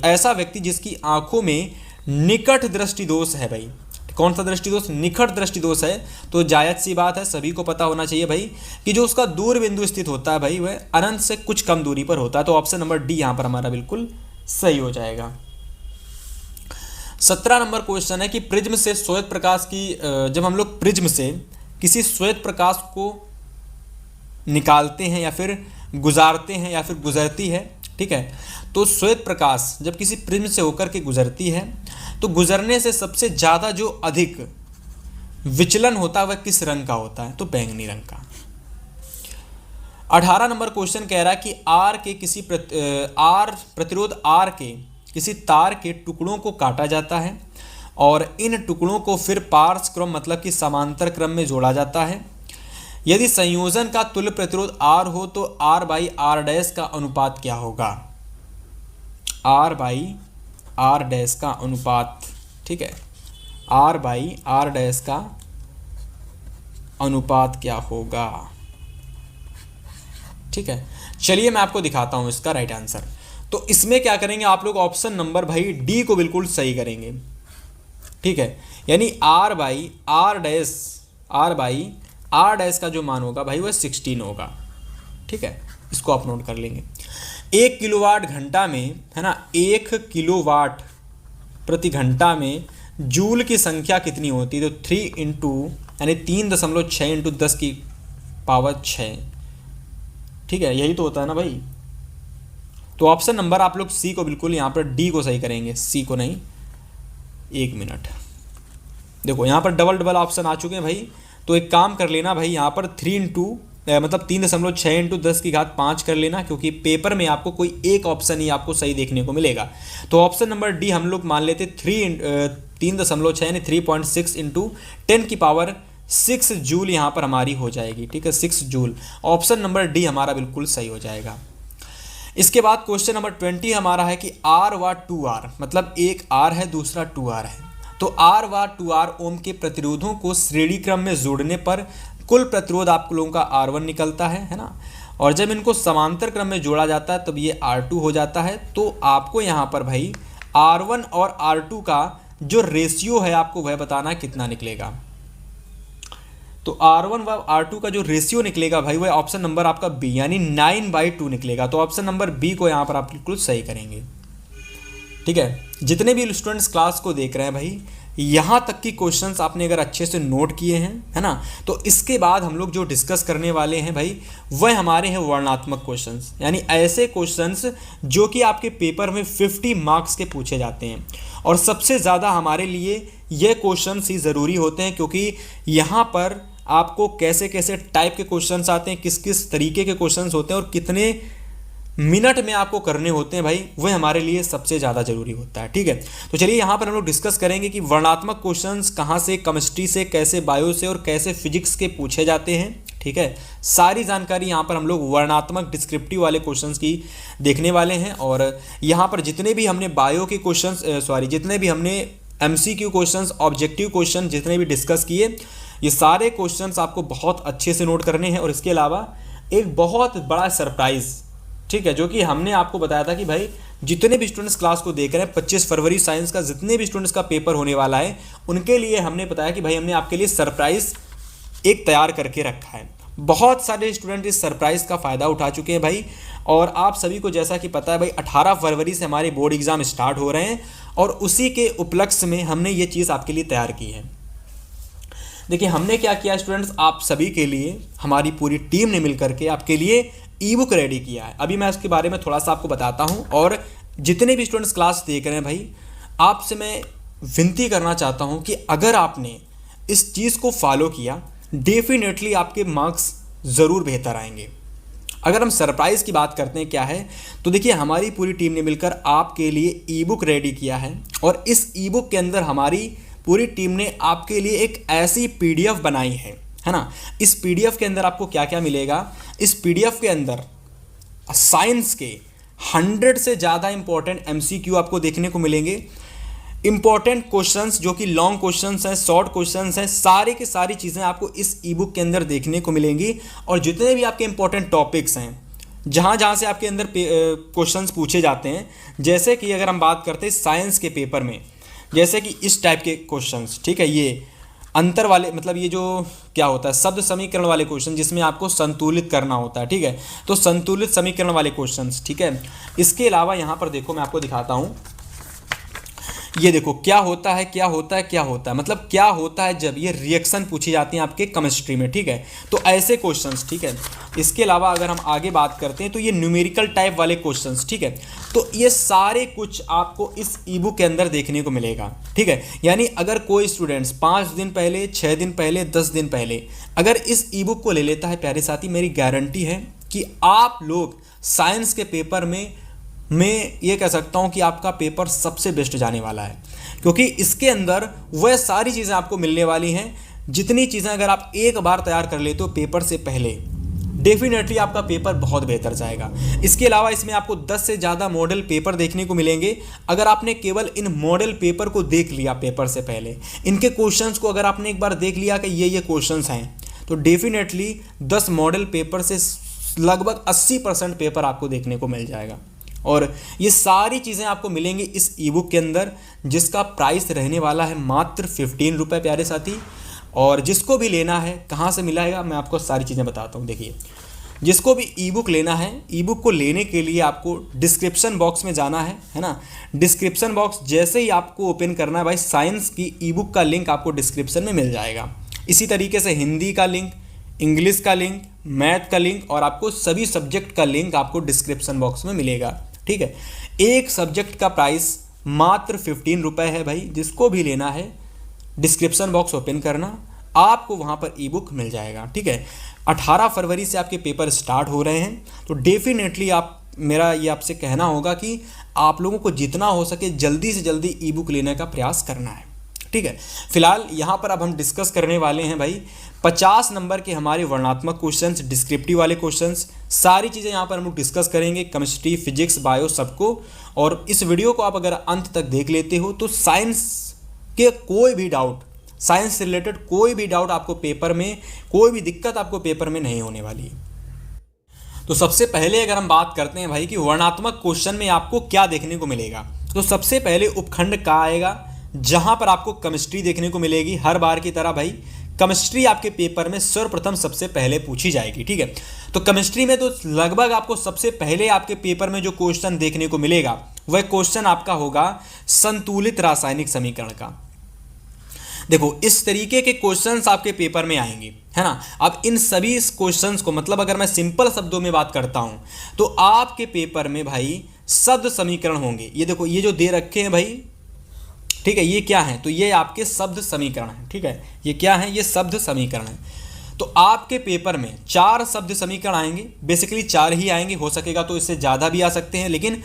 ऐसा व्यक्ति जिसकी आंखों में निकट दृष्टि दोष है भाई, कौन सा दृष्टि दोष, निकट दृष्टि दोष है, तो जायज सी बात है, सभी को पता होना चाहिए भाई कि जो उसका दूर बिंदु स्थित होता है भाई वह अनंत से कुछ कम दूरी पर होता है। तो ऑप्शन नंबर डी यहाँ पर हमारा बिल्कुल सही हो जाएगा। 17 नंबर क्वेश्चन है कि प्रिज्म से श्वेत प्रकाश की, जब हम लोग प्रिज्म से किसी श्वेत प्रकाश को निकालते हैं या फिर गुजारते हैं या फिर गुजरती है, ठीक है। तो श्वेत प्रकाश जब किसी प्रिज्म से होकर के गुजरती है तो गुजरने से सबसे ज़्यादा जो अधिक विचलन होता है वह किस रंग का होता है, तो बैंगनी रंग का। 18 नंबर क्वेश्चन कह रहा है कि प्रतिरोध आर के किसी तार के टुकड़ों को काटा जाता है और इन टुकड़ों को फिर पार्श्व क्रम मतलब कि समांतर क्रम में जोड़ा जाता है। यदि संयोजन का तुल्य प्रतिरोध R हो तो R/R' का अनुपात क्या होगा। R/R' का अनुपात, ठीक है। आर बाई आर डैश का अनुपात क्या होगा। ठीक है, चलिए मैं आपको दिखाता हूं इसका राइट आंसर। तो इसमें क्या करेंगे आप लोग, ऑप्शन नंबर भाई डी को बिल्कुल सही करेंगे। ठीक है, यानी आर बाई आर डैश का जो मान होगा भाई वह 16 होगा। ठीक है, इसको आप नोट कर लेंगे। 1 किलोवाट घंटा में, है ना, 1 किलोवाट प्रति घंटा में जूल की संख्या कितनी होती है? तो 3 इंटू यानी 3.6 इंटू 10 की पावर 6। ठीक है, यही तो होता है ना भाई। तो ऑप्शन नंबर आप लोग सी को बिल्कुल यहाँ पर डी को सही करेंगे, सी को नहीं। 1 मिनट, देखो यहाँ पर डबल डबल ऑप्शन आ चुके हैं भाई। तो एक काम कर लेना भाई, यहाँ पर 3.6 इंटू 10 की घात 5 कर लेना, क्योंकि पेपर में आपको कोई एक ऑप्शन ही आपको सही देखने को मिलेगा। तो ऑप्शन नंबर डी हम लोग मान लेते 3.6 यानी 3.6 इंटू 10 की पावर 6 जूल यहाँ पर हमारी हो जाएगी। ठीक है, 6 जूल। ऑप्शन नंबर डी हमारा बिल्कुल सही हो जाएगा। इसके बाद क्वेश्चन नंबर 20 हमारा है कि आर व 2R, मतलब एक आर है दूसरा 2R है। तो आर व 2R ओम के प्रतिरोधों को श्रेणी क्रम में जोड़ने पर कुल प्रतिरोध आप लोगों का R1 निकलता है ना। और जब इनको समांतर क्रम में जोड़ा जाता है तब ये R2 हो जाता है। तो आपको यहाँ पर भाई R1 और R2 का जो रेशियो है आपको वह बताना कितना निकलेगा। तो R1 व R2 का जो रेशियो निकलेगा भाई वह ऑप्शन नंबर आपका बी यानी 9/2 निकलेगा। तो ऑप्शन नंबर बी को यहाँ पर आप बिल्कुल सही करेंगे। ठीक है, जितने भी स्टूडेंट्स क्लास को देख रहे हैं भाई, यहाँ तक की क्वेश्चंस आपने अगर अच्छे से नोट किए हैं, है ना, तो इसके बाद हम लोग जो डिस्कस करने वाले हैं भाई वह हमारे हैं वर्णनात्मक क्वेश्चंस, यानी ऐसे क्वेश्चंस जो कि आपके पेपर में 50 मार्क्स के पूछे जाते हैं। और सबसे ज़्यादा हमारे लिए ये क्वेश्चंस ही ज़रूरी होते हैं, क्योंकि यहाँ पर आपको कैसे कैसे टाइप के क्वेश्चंस आते हैं, किस किस तरीके के क्वेश्चंस होते हैं और कितने मिनट में आपको करने होते हैं भाई, वह हमारे लिए सबसे ज़्यादा जरूरी होता है। ठीक है, तो चलिए यहाँ पर हम लोग डिस्कस करेंगे कि वर्णनात्मक क्वेश्चंस कहाँ से, केमिस्ट्री से, कैसे बायो से और कैसे फिजिक्स के पूछे जाते हैं। ठीक है, सारी जानकारी यहाँ पर हम लोग वर्णनात्मक डिस्क्रिप्टिव वाले क्वेश्चंस की देखने वाले हैं। और यहाँ पर जितने भी हमने बायो के क्वेश्चंस जितने भी हमने MCQ क्वेश्चंस, ऑब्जेक्टिव क्वेश्चन जितने भी डिस्कस किए, ये सारे क्वेश्चंस आपको बहुत अच्छे से नोट करने हैं। और इसके अलावा एक बहुत बड़ा सरप्राइज़, ठीक है, जो कि हमने आपको बताया था कि भाई जितने भी स्टूडेंट्स क्लास को देख रहे हैं 25 फरवरी साइंस का जितने भी स्टूडेंट्स का पेपर होने वाला है उनके लिए हमने बताया कि भाई हमने आपके लिए सरप्राइज़ एक तैयार करके रखा है। बहुत सारे स्टूडेंट इस सरप्राइज़ का फ़ायदा उठा चुके हैं भाई। और आप सभी को जैसा कि पता है भाई 18 फरवरी से हमारे बोर्ड एग्ज़ाम स्टार्ट हो रहे हैं और उसी के उपलक्ष्य में हमने ये चीज़ आपके लिए तैयार की है। देखिए हमने क्या किया स्टूडेंट्स, आप सभी के लिए हमारी पूरी टीम ने मिलकर के आपके लिए ई बुक रेडी किया है। अभी मैं उसके बारे में थोड़ा सा आपको बताता हूँ। और जितने भी स्टूडेंट्स क्लास देख रहे हैं भाई, आपसे मैं विनती करना चाहता हूँ कि अगर आपने इस चीज़ को फॉलो किया डेफिनेटली आपके मार्क्स ज़रूर बेहतर आएंगे। अगर हम सरप्राइज़ की बात करते हैं क्या है, तो देखिए हमारी पूरी टीम ने मिलकर आपके लिए ई बुक रेडी किया है। और इस ई बुक के अंदर हमारी पूरी टीम ने आपके लिए एक ऐसी PDF बनाई है ना। इस PDF के अंदर आपको क्या क्या मिलेगा, इस PDF के अंदर साइंस के 100 से ज़्यादा इंपॉर्टेंट MCQ आपको देखने को मिलेंगे। इंपॉर्टेंट क्वेश्चंस जो कि लॉन्ग क्वेश्चंस हैं, शॉर्ट क्वेश्चंस हैं, सारी की सारी चीज़ें आपको इस ई बुक के अंदर देखने को मिलेंगी। और जितने भी आपके इंपॉर्टेंट टॉपिक्स हैं, जहाँ जहाँ से आपके अंदर क्वेश्चंस पूछे जाते हैं, जैसे कि अगर हम बात करते हैं साइंस के पेपर में, जैसे कि इस टाइप के क्वेश्चंस, ठीक है, ये अंतर वाले, मतलब ये जो क्या होता है शब्द समीकरण वाले क्वेश्चन जिसमें आपको संतुलित करना होता है। ठीक है, तो संतुलित समीकरण वाले क्वेश्चंस। ठीक है, इसके अलावा यहाँ पर देखो मैं आपको दिखाता हूँ, ये देखो क्या होता है क्या होता है क्या होता है, मतलब क्या होता है जब ये रिएक्शन पूछी जाती हैं आपके केमिस्ट्री में। ठीक है, तो ऐसे क्वेश्चंस। ठीक है, इसके अलावा अगर हम आगे बात करते हैं तो ये न्यूमेरिकल टाइप वाले क्वेश्चंस। ठीक है, तो ये सारे कुछ आपको इस ई बुक के अंदर देखने को मिलेगा। ठीक है, यानी अगर कोई स्टूडेंट्स 5 दिन पहले, 6 दिन पहले, 10 दिन पहले अगर इस ई बुक को ले लेता है प्यारे साथी, मेरी गारंटी है कि आप लोग साइंस के पेपर में मैं ये कह सकता हूँ कि आपका पेपर सबसे बेस्ट जाने वाला है, क्योंकि इसके अंदर वह सारी चीज़ें आपको मिलने वाली हैं जितनी चीज़ें अगर आप एक बार तैयार कर लेते हो पेपर से पहले, डेफिनेटली आपका पेपर बहुत बेहतर जाएगा। इसके अलावा इसमें आपको 10 से ज़्यादा मॉडल पेपर देखने को मिलेंगे। अगर आपने केवल इन मॉडल पेपर को देख लिया पेपर से पहले, इनके क्वेश्चंस को अगर आपने एक बार देख लिया कि ये क्वेश्चंस हैं, तो डेफिनेटली 10 मॉडल पेपर से लगभग 80% पेपर आपको देखने को मिल जाएगा। और ये सारी चीज़ें आपको मिलेंगी इस ई बुक के अंदर, जिसका प्राइस रहने वाला है मात्र 15 रुपये प्यारे साथी। और जिसको भी लेना है, कहाँ से मिलाएगा मैं आपको सारी चीज़ें बताता हूँ। देखिए, जिसको भी ई बुक लेना है, ई बुक को लेने के लिए आपको डिस्क्रिप्शन बॉक्स में जाना है ना। डिस्क्रिप्शन बॉक्स जैसे ही आपको ओपन करना है भाई, साइंस की ई बुक का लिंक आपको डिस्क्रिप्शन में मिल जाएगा। इसी तरीके से हिंदी का लिंक, इंग्लिश का लिंक, मैथ का लिंक और आपको सभी सब्जेक्ट का लिंक आपको डिस्क्रिप्शन बॉक्स में मिलेगा। ठीक है, एक सब्जेक्ट का प्राइस मात्र 15 रुपये है भाई। जिसको भी लेना है, डिस्क्रिप्शन बॉक्स ओपन करना, आपको वहाँ पर ई बुक मिल जाएगा। ठीक है, 18 फरवरी से आपके पेपर स्टार्ट हो रहे हैं, तो डेफिनेटली मेरा ये आपसे कहना होगा कि आप लोगों को जितना हो सके जल्दी से जल्दी ई बुक लेने का प्रयास करना है। ठीक है, फिलहाल यहाँ पर अब हम डिस्कस करने वाले हैं भाई 50 नंबर के हमारे वर्णनात्मक क्वेश्चंस, डिस्क्रिप्टिव वाले क्वेश्चंस, सारी चीज़ें यहाँ पर हम लोग डिस्कस करेंगे, केमिस्ट्री, फिजिक्स, बायो सबको। और इस वीडियो को आप अगर अंत तक देख लेते हो तो साइंस के कोई भी डाउट, साइंस से रिलेटेड कोई भी डाउट आपको पेपर में, कोई भी दिक्कत आपको पेपर में नहीं होने वाली है। तो सबसे पहले अगर हम बात करते हैं भाई कि वर्णनात्मक क्वेश्चन में आपको क्या देखने को मिलेगा, तो सबसे पहले उपखंड का आएगा, जहां पर आपको केमिस्ट्री देखने को मिलेगी। हर बार की तरह भाई केमिस्ट्री आपके पेपर में सर्वप्रथम सबसे पहले पूछी जाएगी। ठीक है, तो केमिस्ट्री में तो लगभग आपको सबसे पहले आपके पेपर में जो क्वेश्चन देखने को मिलेगा वह क्वेश्चन आपका होगा संतुलित रासायनिक समीकरण का। देखो, इस तरीके के क्वेश्चंस आपके पेपर में आएंगे, है ना। अब इन सभी क्वेश्चंस को, मतलब अगर मैं सिंपल शब्दों में बात करता हूं तो आपके पेपर में भाई शब्द समीकरण होंगे। ये देखो, ये जो दे रखे हैं भाई, ठीक है, ये क्या है, तो ये आपके शब्द समीकरण है। ठीक है, ये क्या है, ये शब्द समीकरण है। तो आपके पेपर में 4 शब्द समीकरण आएंगे, बेसिकली 4 ही आएंगे, हो सकेगा तो इससे ज़्यादा भी आ सकते हैं, लेकिन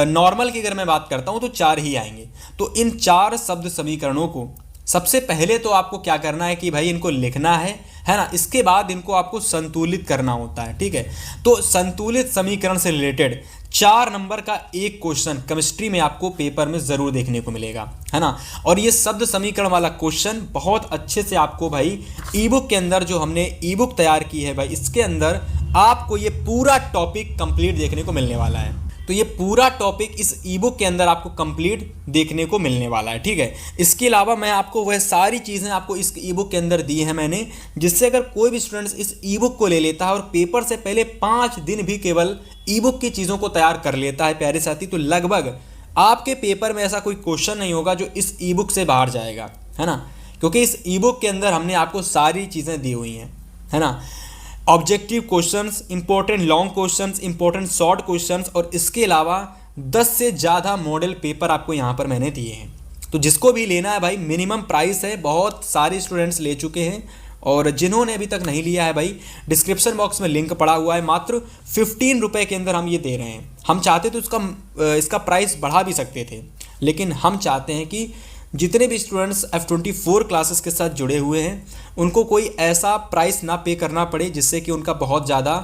नॉर्मल की अगर मैं बात करता हूँ तो 4 ही आएंगे। तो इन 4 शब्द समीकरणों को सबसे पहले तो आपको क्या करना है कि भाई इनको लिखना है ना। इसके बाद इनको आपको संतुलित करना होता है। ठीक है, तो संतुलित समीकरण से रिलेटेड 4 नंबर का एक क्वेश्चन केमिस्ट्री में आपको पेपर में जरूर देखने को मिलेगा, है ना। और ये शब्द समीकरण वाला क्वेश्चन बहुत अच्छे से आपको भाई ई बुक के अंदर, जो हमने ई बुक तैयार की है भाई, इसके अंदर आपको ये पूरा टॉपिक कंप्लीट देखने को मिलने वाला है। तो ये पूरा टॉपिक इस ई बुक के अंदर आपको कंप्लीट देखने को मिलने वाला है। ठीक है, इसके अलावा मैं आपको वह सारी चीज़ें आपको इस ई बुक के अंदर दी हैं मैंने, जिससे अगर कोई भी स्टूडेंट्स इस ई बुक को ले लेता है और पेपर से पहले 5 दिन भी केवल ई बुक की चीज़ों को तैयार कर लेता है प्यारे साथी, तो लगभग आपके पेपर में ऐसा कोई क्वेश्चन नहीं होगा जो इस ई बुक से बाहर जाएगा, है ना। क्योंकि इस ई बुक के अंदर हमने आपको सारी चीज़ें दी हुई हैं, है ना। Objective questions, important long questions, important short questions, और इसके अलावा 10 से ज़्यादा मॉडल पेपर आपको यहाँ पर मैंने दिए हैं। तो जिसको भी लेना है भाई, मिनिमम प्राइस है, बहुत सारे स्टूडेंट्स ले चुके हैं, और जिन्होंने अभी तक नहीं लिया है भाई, डिस्क्रिप्शन बॉक्स में लिंक पड़ा हुआ है। मात्र 15 रुपये के अंदर हम ये दे रहे हैं। हम चाहते तो इसका प्राइस बढ़ा भी सकते थे, लेकिन हम चाहते हैं कि जितने भी स्टूडेंट्स F24 क्लासेस के साथ जुड़े हुए हैं उनको कोई ऐसा प्राइस ना पे करना पड़े जिससे कि उनका बहुत ज़्यादा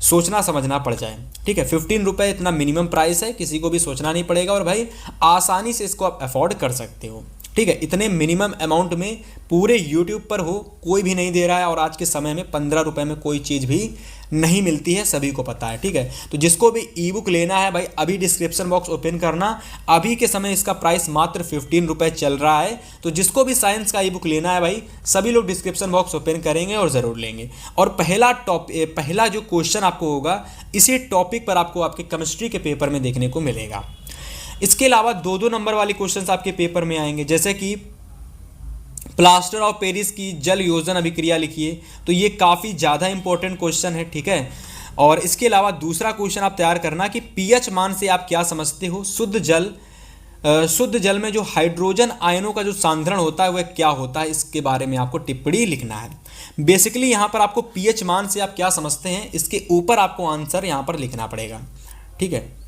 सोचना समझना पड़ जाए। ठीक है, 15 रुपये इतना मिनिमम प्राइस है, किसी को भी सोचना नहीं पड़ेगा, और भाई आसानी से इसको आप अफोर्ड कर सकते हो। ठीक है, इतने मिनिमम अमाउंट में पूरे यूट्यूब पर हो, कोई भी नहीं दे रहा है, और आज के समय में 15 रुपये में कोई चीज़ भी नहीं मिलती है, सभी को पता है। ठीक है, तो जिसको भी ई बुक लेना है भाई, अभी डिस्क्रिप्शन बॉक्स ओपन करना। अभी के समय इसका प्राइस मात्र 15 रुपये चल रहा है। तो जिसको भी साइंस का ई बुक लेना है भाई, सभी लोग डिस्क्रिप्शन बॉक्स ओपन करेंगे और ज़रूर लेंगे। और पहला जो क्वेश्चन आपको होगा इसी टॉपिक पर आपको आपके केमिस्ट्री के पेपर में देखने को मिलेगा। इसके अलावा 2-2 नंबर वाले क्वेश्चंस आपके पेपर में आएंगे, जैसे कि प्लास्टर ऑफ पेरिस की जल योजन अभिक्रिया लिखिए, तो ये काफ़ी ज़्यादा इंपॉर्टेंट क्वेश्चन है। ठीक है, और इसके अलावा दूसरा क्वेश्चन आप तैयार करना कि पीएच मान से आप क्या समझते हो। शुद्ध जल में जो हाइड्रोजन आयनों का जो सांद्रण होता है वह क्या होता है, इसके बारे में आपको टिप्पणी लिखना है। बेसिकली यहाँ पर आपको पीएच मान से आप क्या समझते हैं, इसके ऊपर आपको आंसर यहाँ पर लिखना पड़ेगा। ठीक है,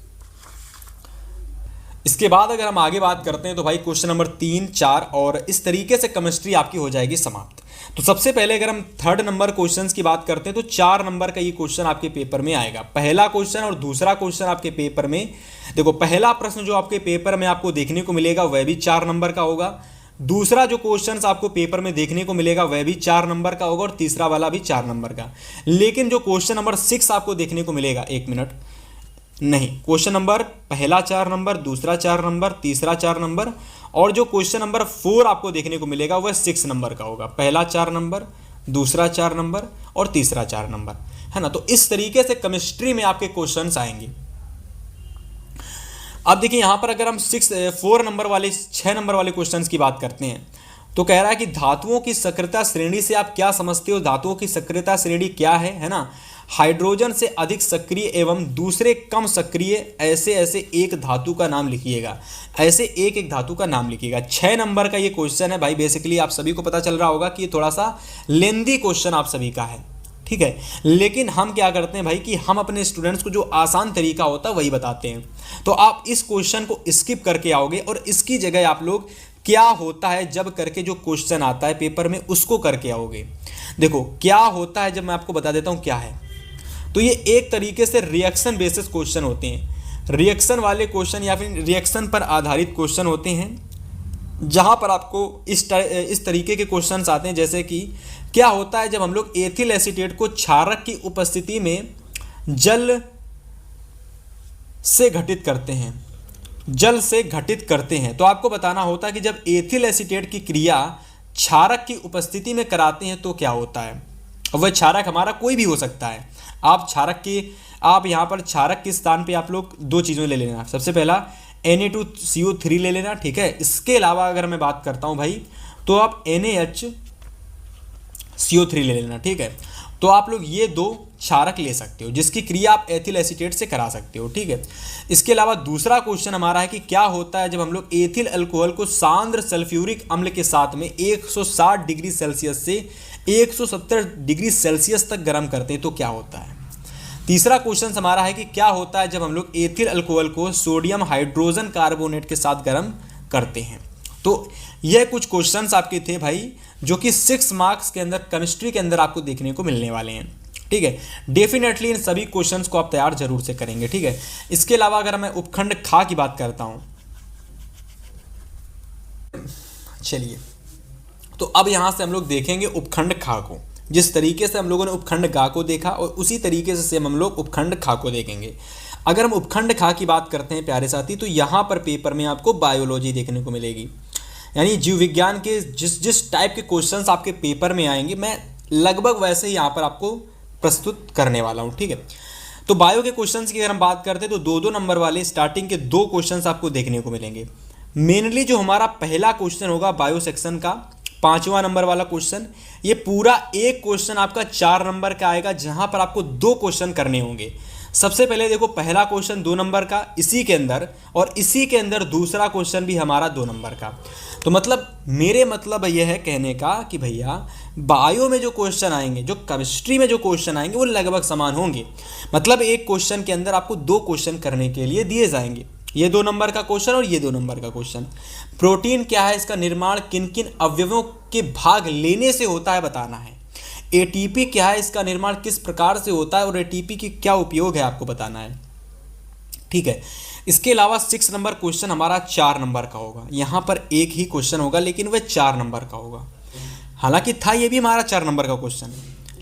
इसके बाद अगर हम आगे बात करते हैं तो भाई क्वेश्चन नंबर 3, 4 और इस तरीके से केमिस्ट्री आपकी हो जाएगी समाप्त। तो सबसे पहले अगर हम थर्ड नंबर क्वेश्चंस की बात करते हैं तो 4 नंबर का ये क्वेश्चन आपके पेपर में आएगा। पहला क्वेश्चन और दूसरा क्वेश्चन आपके पेपर में, देखो पहला प्रश्न जो आपके पेपर में आपको देखने को मिलेगा वह भी 4 नंबर का होगा, दूसरा जो क्वेश्चन आपको पेपर में देखने को मिलेगा वह भी 4 नंबर का होगा और तीसरा वाला भी 4 नंबर का। लेकिन जो क्वेश्चन नंबर 6 आपको देखने को मिलेगा, एक मिनट, नहीं, क्वेश्चन नंबर पहला 4 नंबर, दूसरा 4 नंबर, तीसरा 4 नंबर और जो क्वेश्चन नंबर 4 आपको देखने को मिलेगा वह 6 नंबर का होगा। पहला 4 नंबर, दूसरा 4 नंबर और तीसरा 4 नंबर, है ना। तो इस तरीके से केमिस्ट्री में आपके क्वेश्चंस आएंगे। अब देखिए यहां पर अगर हम 4 नंबर वाले 6 नंबर वाले क्वेश्चंस की बात करते हैं तो कह रहा है कि धातुओं की सक्रियता श्रेणी से आप क्या समझते हो। धातुओं की सक्रियता श्रेणी क्या है ना। हाइड्रोजन से अधिक सक्रिय एवं दूसरे कम सक्रिय ऐसे ऐसे एक धातु का नाम लिखिएगा, ऐसे एक एक धातु का नाम लिखिएगा। 6 नंबर का ये क्वेश्चन है भाई। बेसिकली आप सभी को पता चल रहा होगा कि ये थोड़ा सा लेंदी क्वेश्चन आप सभी का है, ठीक है। लेकिन हम क्या करते हैं भाई कि हम अपने स्टूडेंट्स को जो आसान तरीका होता है वही बताते हैं। तो आप इस क्वेश्चन को स्किप करके आओगे और इसकी जगह आप लोग क्या होता है जब करके जो क्वेश्चन आता है पेपर में उसको करके आओगे। देखो क्या होता है जब मैं आपको बता देता हूं क्या है। तो ये एक तरीके से रिएक्शन बेसिस क्वेश्चन होते हैं। रिएक्शन वाले क्वेश्चन या फिर रिएक्शन पर आधारित क्वेश्चन होते हैं, जहां पर आपको इस तरीके के क्वेश्चंस आते हैं। जैसे कि क्या होता है जब हम लोग एथिल एसीटेट को क्षारक की उपस्थिति में जल से घटित करते हैं, जल से घटित करते हैं। तो आपको बताना होता है कि जब एथिल एसीटेट की क्रिया क्षारक की उपस्थिति में कराते हैं तो क्या होता है। वह क्षारक हमारा कोई भी हो सकता है। आप यहाँ पर क्षारक के स्थान पे आप लोग 2 चीज़ें ले लेना। सबसे पहला Na2CO3 ले लेना, ठीक है। इसके अलावा अगर मैं बात करता हूँ भाई तो आप NaHCO3 ले लेना, ठीक है। तो आप लोग ये 2 क्षारक ले सकते हो जिसकी क्रिया आप एथिल एसीटेट से करा सकते हो, ठीक है। इसके अलावा दूसरा क्वेश्चन हमारा है कि क्या होता है जब हम लोग एथिल अल्कोहल को सांद्र सल्फ्यूरिक अम्ल के साथ में 160 डिग्री सेल्सियस से 170 डिग्री सेल्सियस तक गर्म करते हैं तो क्या होता है। तीसरा क्वेश्चन हमारा है कि क्या होता है जब हम लोग एथिल अल्कोहल को सोडियम हाइड्रोजन कार्बोनेट के साथ गर्म करते हैं। तो यह कुछ क्वेश्चंस आपके थे भाई जो कि 6 मार्क्स के अंदर केमिस्ट्री के अंदर आपको देखने को मिलने वाले हैं, ठीक है। डेफिनेटली इन सभी क्वेश्चंस को आप तैयार जरूर से करेंगे, ठीक है। इसके अलावा अगर मैं उपखंड खा की बात करता हूं, चलिए तो अब यहां से हम लोग देखेंगे उपखंड खा को। जिस तरीके से हम लोगों ने उपखंड गा को देखा और उसी तरीके से हम लोग उपखंड खा को देखेंगे। अगर हम उपखंड खा की बात करते हैं प्यारे साथी, तो यहाँ पर पेपर में आपको बायोलॉजी देखने को मिलेगी, यानी जीव विज्ञान के जिस टाइप के क्वेश्चंस आपके पेपर में आएंगे मैं लगभग वैसे ही यहाँ पर आपको प्रस्तुत करने वाला हूँ, ठीक है। तो बायो के क्वेश्चंस की अगर हम बात करते हैं तो 2-2 नंबर वाले स्टार्टिंग के 2 क्वेश्चंस आपको देखने को मिलेंगे। मेनली जो हमारा पहला क्वेश्चन होगा बायो सेक्शन का 5वां नंबर वाला क्वेश्चन, ये पूरा एक क्वेश्चन आपका 4 नंबर का आएगा, जहां पर आपको 2 क्वेश्चन करने होंगे। सबसे पहले देखो पहला क्वेश्चन 2 नंबर का इसी के अंदर, और इसी के अंदर दूसरा क्वेश्चन भी हमारा 2 नंबर का। तो मतलब मेरे मतलब यह है कहने का कि भैया बायो में जो क्वेश्चन आएंगे, जो केमिस्ट्री में जो क्वेश्चन आएंगे वो लगभग समान होंगे। मतलब एक क्वेश्चन के अंदर आपको 2 क्वेश्चन करने के लिए दिए जाएंगे, ये 2 नंबर का क्वेश्चन और ये 2 नंबर का क्वेश्चन। प्रोटीन क्या है, इसका निर्माण किन किन अवयवों के भाग लेने से होता है बताना है। एटीपी क्या है, इसका निर्माण किस प्रकार से होता है और एटीपी की क्या उपयोग है आपको बताना है, ठीक है। इसके अलावा 6 नंबर क्वेश्चन हमारा 4 नंबर का होगा। यहाँ पर एक ही क्वेश्चन होगा लेकिन वह 4 नंबर का होगा। हालांकि था ये भी हमारा 4 नंबर का क्वेश्चन,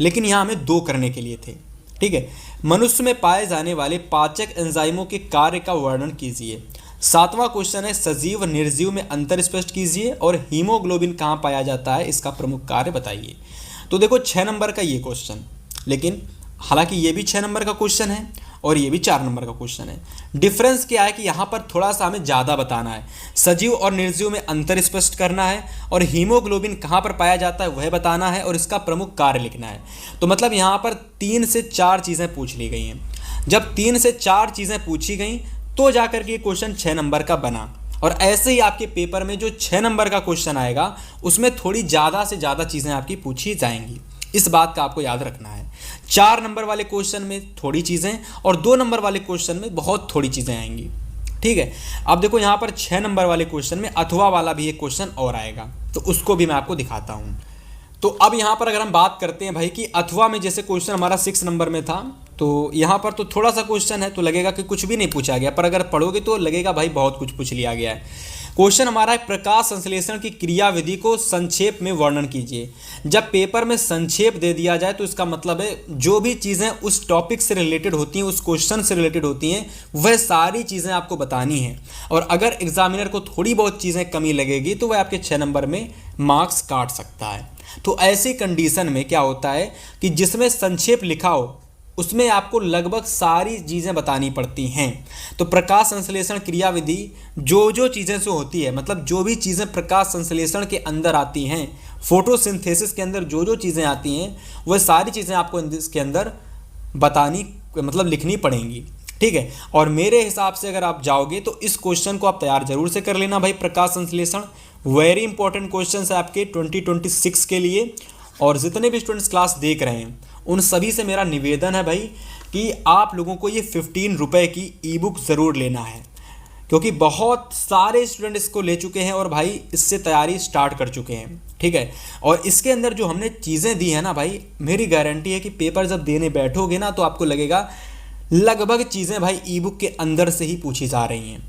लेकिन यहाँ हमें 2 करने के लिए थे, ठीक है। मनुष्य में पाए जाने वाले पाचक एंजाइमों के कार्य का वर्णन कीजिए। 7वां क्वेश्चन है सजीव व निर्जीव में अंतर स्पष्ट कीजिए और हीमोग्लोबिन कहाँ पाया जाता है, इसका प्रमुख कार्य बताइए। तो देखो 6 नंबर का ये क्वेश्चन, लेकिन हालांकि ये भी 6 नंबर का क्वेश्चन है और ये भी 4 नंबर का क्वेश्चन है। डिफरेंस क्या है कि यहाँ पर थोड़ा सा हमें ज़्यादा बताना है, सजीव और निर्जीव में अंतर स्पष्ट करना है और हीमोग्लोबिन कहाँ पर पाया जाता है वह बताना है और इसका प्रमुख कार्य लिखना है। तो मतलब यहाँ पर 3 से 4 चीज़ें पूछ ली गई हैं। जब 3 से 4 चीज़ें पूछी गई तो जाकर के क्वेश्चन 6 नंबर का बना। और ऐसे ही आपके पेपर में जो 6 नंबर का क्वेश्चन आएगा उसमें थोड़ी ज़्यादा से ज़्यादा चीज़ें आपकी पूछी जाएंगी, इस बात का आपको याद रखना है। 4 नंबर वाले क्वेश्चन में थोड़ी चीज़ें और 2 नंबर वाले क्वेश्चन में बहुत थोड़ी चीज़ें आएंगी, ठीक है। अब देखो यहाँ पर 6 नंबर वाले क्वेश्चन में अथवा वाला भी एक क्वेश्चन और आएगा, तो उसको भी मैं आपको दिखाता हूँ। तो अब यहाँ पर अगर हम बात करते हैं भाई कि अथवा में जैसे क्वेश्चन हमारा 6 नंबर में था, तो यहाँ पर तो थोड़ा सा क्वेश्चन है तो लगेगा कि कुछ भी नहीं पूछा गया, पर अगर पढ़ोगे तो लगेगा भाई बहुत कुछ पूछ लिया गया है। क्वेश्चन हमारा है प्रकाश संश्लेषण की क्रियाविधि को संक्षेप में वर्णन कीजिए। जब पेपर में संक्षेप दे दिया जाए तो इसका मतलब है जो भी चीज़ें उस टॉपिक से रिलेटेड होती हैं, उस क्वेश्चन से रिलेटेड होती हैं, वह सारी चीज़ें आपको बतानी हैं। और अगर एग्जामिनर को थोड़ी बहुत चीज़ें कमी लगेगी तो वह आपके 6 नंबर में मार्क्स काट सकता है। तो ऐसी कंडीशन में क्या होता है कि जिसमें संक्षेप लिखा हो उसमें आपको लगभग सारी चीज़ें बतानी पड़ती हैं। तो प्रकाश संश्लेषण क्रियाविधि जो चीज़ें से होती है, मतलब जो भी चीज़ें प्रकाश संश्लेषण के अंदर आती हैं, फोटोसिंथेसिस के अंदर जो चीज़ें आती हैं, वह सारी चीज़ें आपको इसके अंदर बतानी मतलब लिखनी पड़ेंगी। ठीक है। और मेरे हिसाब से अगर आप जाओगे तो इस क्वेश्चन को आप तैयार जरूर से कर लेना भाई। प्रकाश संश्लेषण वेरी इंपॉर्टेंट क्वेश्चन है आपके 2026 के लिए। और जितने भी स्टूडेंट्स क्लास देख रहे हैं उन सभी से मेरा निवेदन है भाई कि आप लोगों को ये 15 रुपये की ई बुक ज़रूर लेना है, क्योंकि बहुत सारे स्टूडेंट इसको ले चुके हैं और भाई इससे तैयारी स्टार्ट कर चुके हैं। ठीक है। और इसके अंदर जो हमने चीज़ें दी हैं ना भाई, मेरी गारंटी है कि पेपर जब देने बैठोगे ना तो आपको लगेगा लगभग चीज़ें भाई ई बुक के अंदर से ही पूछी जा रही हैं।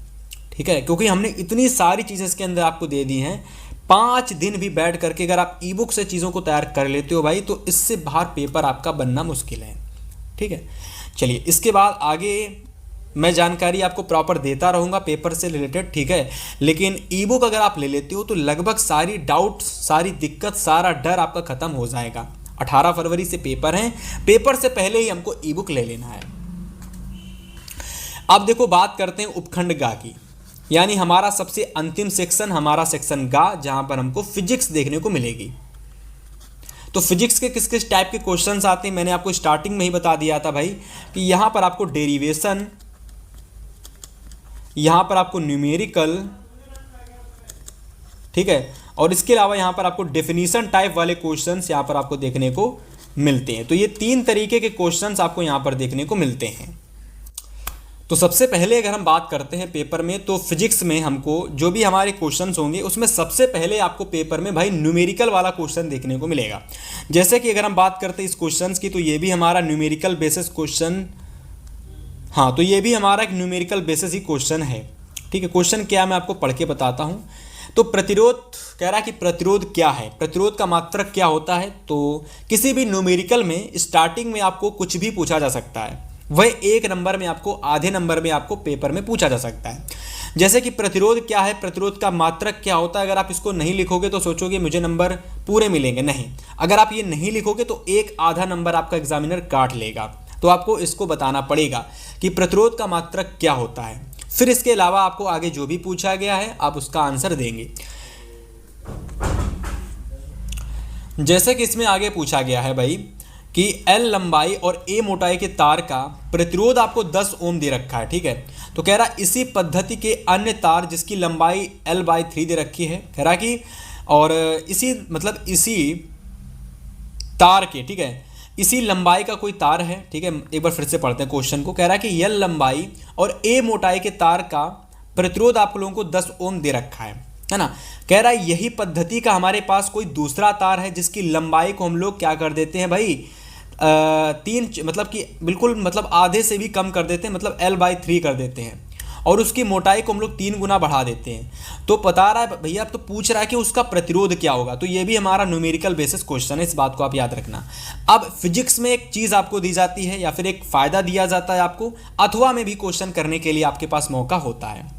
ठीक है, क्योंकि हमने इतनी सारी चीज़ें इसके अंदर आपको दे दी हैं। 5 दिन भी बैठ करके अगर आप ई बुक से चीज़ों को तैयार कर लेते हो भाई, तो इससे बाहर पेपर आपका बनना मुश्किल है। ठीक है। चलिए, इसके बाद आगे मैं जानकारी आपको प्रॉपर देता रहूँगा पेपर से रिलेटेड। ठीक है। लेकिन ई बुक अगर आप ले लेते हो तो लगभग सारी डाउट, सारी दिक्कत, सारा डर आपका ख़त्म हो जाएगा। 18 फरवरी से पेपर हैं, पेपर से पहले ही हमको ई बुक ले लेना है। अब देखो बात करते हैं उपखंड गा की, यानी हमारा सबसे अंतिम सेक्शन, हमारा सेक्शन गा, जहां पर हमको फिजिक्स देखने को मिलेगी। तो फिजिक्स के किस किस टाइप के क्वेश्चंस आते हैं मैंने आपको स्टार्टिंग में ही बता दिया था भाई कि यहां पर आपको डेरिवेशन, यहां पर आपको न्यूमेरिकल, ठीक है, और इसके अलावा यहां पर आपको डेफिनेशन टाइप वाले क्वेश्चंस यहां पर आपको देखने को मिलते हैं। तो ये 3 तरीके के क्वेश्चंस आपको यहां पर देखने को मिलते हैं। तो सबसे पहले अगर हम बात करते हैं पेपर में, तो फिजिक्स में हमको जो भी हमारे क्वेश्चंस होंगे उसमें सबसे पहले आपको पेपर में भाई न्यूमेरिकल वाला क्वेश्चन देखने को मिलेगा। जैसे कि अगर हम बात करते हैं इस क्वेश्चंस की, तो ये भी हमारा न्यूमेरिकल बेसिस क्वेश्चन, हाँ, तो ये भी हमारा एक न्यूमेरिकल बेसिस ही क्वेश्चन है। ठीक है। क्वेश्चन क्या मैं आपको पढ़ के बताता हूँ। तो प्रतिरोध कह रहा है कि प्रतिरोध क्या है, प्रतिरोध का मात्रक क्या होता है। तो किसी भी न्यूमेरिकल में स्टार्टिंग में आपको कुछ भी पूछा जा सकता है, वह 1 नंबर में आपको, आधे नंबर में आपको पेपर में पूछा जा सकता है। जैसे कि प्रतिरोध क्या है, प्रतिरोध का मात्रक क्या होता है। अगर आप इसको नहीं लिखोगे तो सोचोगे मुझे नंबर पूरे मिलेंगे, नहीं। अगर आप ये नहीं लिखोगे तो एक आधा नंबर आपका एग्जामिनर काट लेगा। तो आपको इसको बताना पड़ेगा कि प्रतिरोध का मात्रक क्या होता है। फिर इसके अलावा आपको आगे जो भी पूछा गया है आप उसका आंसर देंगे। जैसे कि इसमें आगे पूछा गया है भाई कि L लंबाई और A मोटाई के तार का प्रतिरोध आपको 10 ओम दे रखा है। ठीक है। तो कह रहा इसी पद्धति के अन्य तार जिसकी लंबाई L/3 दे रखी है, कह रहा कि और इसी मतलब इसी तार के, ठीक है, इसी लंबाई का कोई तार है। ठीक है। एक बार फिर से पढ़ते हैं क्वेश्चन को। कह रहा है कि L लंबाई और A मोटाई के तार का प्रतिरोध आप लोगों को 10 ओम दे रखा है ना। कह रहा है यही पद्धति का हमारे पास कोई दूसरा तार है जिसकी लंबाई को हम लोग क्या कर देते हैं भाई, 3 मतलब कि बिल्कुल मतलब आधे से भी कम कर देते हैं, मतलब L/3 कर देते हैं, और उसकी मोटाई को हम लोग 3 गुना बढ़ा देते हैं। तो बता रहा है भैया, अब तो पूछ रहा है कि उसका प्रतिरोध क्या होगा। तो ये भी हमारा न्यूमेरिकल बेसिस क्वेश्चन है, इस बात को आप याद रखना। अब फिजिक्स में एक चीज़ आपको दी जाती है या फिर एक फ़ायदा दिया जाता है आपको, अथवा में भी क्वेश्चन करने के लिए आपके पास मौका होता है।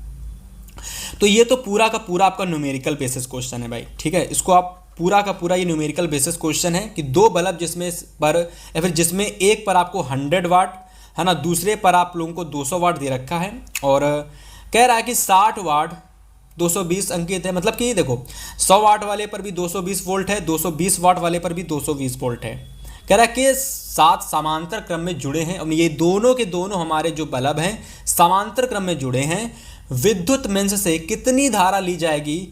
तो ये तो पूरा का पूरा आपका न्यूमेरिकल बेसिस क्वेश्चन है भाई। ठीक है। इसको आप पूरा का पूरा ये न्यूमेरिकल बेसिस क्वेश्चन है कि 2 बल्ब जिसमें पर या फिर जिसमें एक पर आपको 100 वाट है ना, दूसरे पर आप लोगों को 200 वाट दे रखा है, और कह रहा है कि 60 वाट 220 अंकित है। मतलब कि देखो 100 वाट वाले पर भी 220 वोल्ट है, 220 वाट वाले पर भी 220 वोल्ट है। कह रहा है कि 7 समांतर क्रम में जुड़े हैं, और ये दोनों के दोनों हमारे जो बल्ब हैं समांतर क्रम में जुड़े हैं। विद्युत मेंस से कितनी धारा ली जाएगी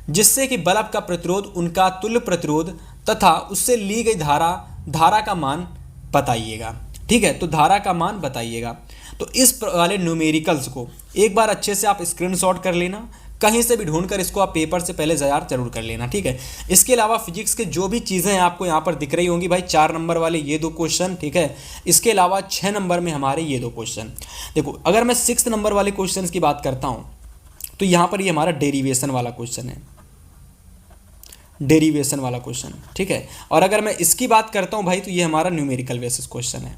जिससे कि बल्ब का प्रतिरोध उनका तुल्य प्रतिरोध तथा उससे ली गई धारा का मान बताइएगा। ठीक है। तो धारा का मान बताइएगा। तो इस वाले न्यूमेरिकल्स को एक बार अच्छे से आप स्क्रीनशॉट कर लेना, कहीं से भी ढूंढकर इसको आप पेपर से पहले जरूर कर लेना, ठीक है। इसके अलावा फिजिक्स के जो भी चीज़ें हैं आपको यहाँ पर दिख रही होंगी भाई, 4 नंबर वाले ये 2 क्वेश्चन, ठीक है। इसके अलावा 6 नंबर में हमारे ये 2 क्वेश्चन। देखो अगर मैं 6 नंबर वाले क्वेश्चन की बात करता हूँ तो यहाँ पर ये हमारा डेरिवेशन वाला क्वेश्चन है, डेरिवेशन वाला क्वेश्चन, ठीक है। और अगर मैं इसकी बात करता हूँ भाई तो ये हमारा न्यूमेरिकल बेसिस क्वेश्चन है,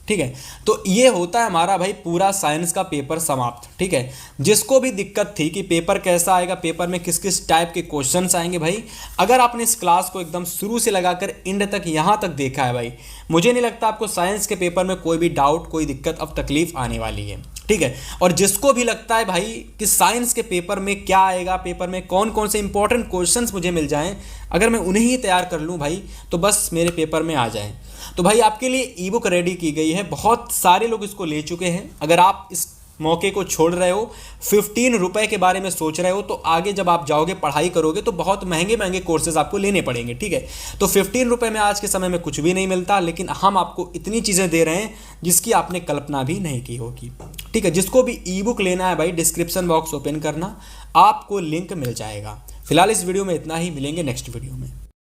ठीक है। तो ये होता है हमारा भाई पूरा साइंस का पेपर समाप्त, ठीक है। जिसको भी दिक्कत थी कि पेपर कैसा आएगा, पेपर में किस किस टाइप के क्वेश्चंस आएंगे भाई, अगर आपने इस क्लास को एकदम शुरू से लगाकर एंड तक यहाँ तक देखा है भाई, मुझे नहीं लगता आपको साइंस के पेपर में कोई भी डाउट, कोई दिक्कत अब तकलीफ आने वाली है, ठीक है। और जिसको भी लगता है भाई कि साइंस के पेपर में क्या आएगा, पेपर में कौन कौन से इंपॉर्टेंट क्वेश्चंस मुझे मिल जाएं, अगर मैं उन्हें ही तैयार कर लूं भाई तो बस मेरे पेपर में आ जाएं। तो भाई आपके लिए ई बुक रेडी की गई है, बहुत सारे लोग इसको ले चुके हैं। अगर आप इस मौके को छोड़ रहे हो, 15 रुपए के बारे में सोच रहे हो, तो आगे जब आप जाओगे पढ़ाई करोगे तो बहुत महंगे महंगे कोर्सेज आपको लेने पड़ेंगे, ठीक है। तो 15 रुपए में आज के समय में कुछ भी नहीं मिलता, लेकिन हम आपको इतनी चीज़ें दे रहे हैं जिसकी आपने कल्पना भी नहीं की होगी, ठीक है। जिसको भी ई बुक लेना है भाई, डिस्क्रिप्शन बॉक्स ओपन करना, आपको लिंक मिल जाएगा। फिलहाल इस वीडियो में इतना ही, मिलेंगे नेक्स्ट वीडियो में।